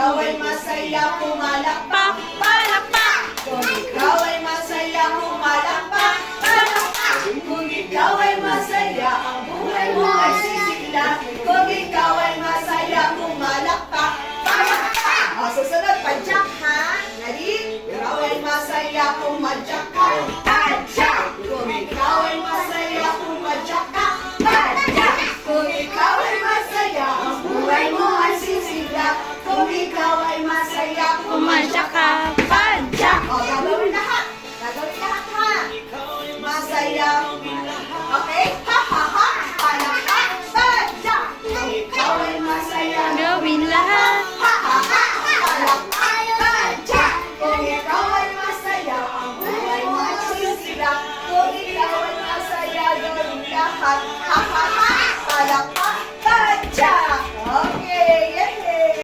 ikaw ay masaya, pumalakpak, palakpak. Kung ikaw ay masaya, pumalakpak, palakpak. Kung ikaw ay masaya, ang buhay mo ay sisigla. Kung ikaw ay masaya, pumalakpak, palakpak. O, susunod, padyak ha. Ready? Ikaw ay masaya, pumadyak ka, padyak. Kung ikaw ay masaya, pumadyak ka, padyak. Kung ikaw ay masaya, ang buhay mo ay sisigla. Kung ikaw ay masaya, Pumadyak ka, padyak. O, gagawin lahat. Gagawin lahat ha. Masaya. Okay? Ha ha ha. Palakpak, padyak. Kung ikaw ay masaya, Gawin lahat. ha ha ha. Palakpak, padyak. Kung ikaw ay masaya, ang buhay mo ay sisigla. Kung ikaw ay masaya, gawin lahat. Ha